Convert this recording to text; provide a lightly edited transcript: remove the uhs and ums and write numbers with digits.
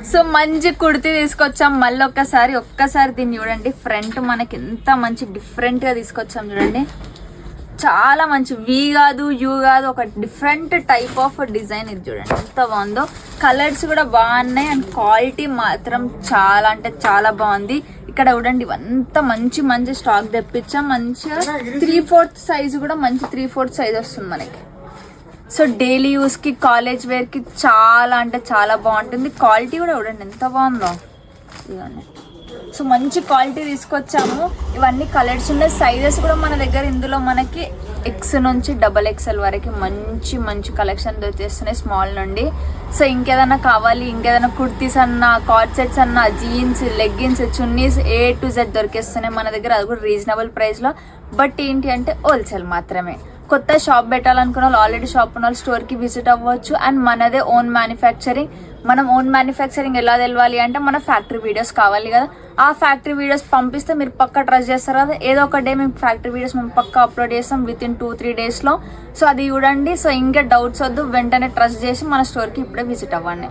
So మంచి కుర్తీ తీసుకొచ్చాం మళ్ళీ ఒక్కసారి దీన్ని చూడండి. ఫ్రంట్ మనకి ఎంత మంచి డిఫరెంట్ గా తీసుకొచ్చాం చూడండి. చాలా మంచి వి కాదు యూ కాదు, ఒక డిఫరెంట్ టైప్ ఆఫ్ డిజైన్. ఇది చూడండి ఎంత బాగుందో. కలర్స్ కూడా బాగున్నాయి అండ్ క్వాలిటీ మాత్రం చాలా అంటే చాలా బాగుంది. ఇక్కడ చూడండి ఇవంతా మంచి మంచి స్టాక్ తెప్పించాం. మంచిగా 3/4 సైజు కూడా మంచి 3/4 సైజ్ వస్తుంది మనకి. సో డైలీ యూస్ కి కాలేజ్ వేర్ కి చాలా అంటే చాలా బాగుంటుంది. క్వాలిటీ కూడా చూడండి ఎంత బాగుందో. ఇవన్నీ సో మంచి క్వాలిటీ తీసుకొచ్చాము. ఇవన్నీ కలర్స్ ఉన్నాయి. సైజెస్ కూడా మన దగ్గర ఇందులో మనకి ఎక్స్ నుంచి XXL వరకు మంచి మంచి కలెక్షన్ దొరికేస్తున్నాయి స్మాల్ నుండి. సో ఇంకేదైనా కావాలి, ఇంకేదైనా కుర్తీస్ అన్నా, కార్డ్ సెట్స్ అన్నా, jeans, leggings, chunnis A to Z దొరికేస్తున్నాయి మన దగ్గర. అది కూడా రీజనబుల్ ప్రైస్లో. బట్ ఏంటి అంటే హోల్సేల్ మాత్రమే. కొత్త షాప్ పెట్టాలనుకున్న వాళ్ళు, ఆల్రెడీ షాప్ ఉన్న వాళ్ళు స్టోర్కి విజిట్ అవ్వచ్చు. అండ్ మనదే ఓన్ మ్యానుఫ్యాక్చరింగ్. మనం ఓన్ మ్యానుఫ్యాక్చరింగ్ ఎలా తెలవాలి అంటే మన ఫ్యాక్టరీ వీడియోస్ కావాలి కదా. ఆ ఫ్యాక్టరీ వీడియోస్ పంపిస్తే మీరు పక్కా ట్రస్ట్ చేస్తారు కదా. ఏదో ఒక డే మేము ఫ్యాక్టరీ వీడియోస్ మేము పక్కా అప్లోడ్ చేస్తాం వితిన్ 2-3 డేస్లో. సో అది చూడండి. సో ఇంకా డౌట్స్ వద్దు, వెంటనే ట్రస్ట్ చేసి మన స్టోర్కి ఇప్పుడే విజిట్ అవ్వండి.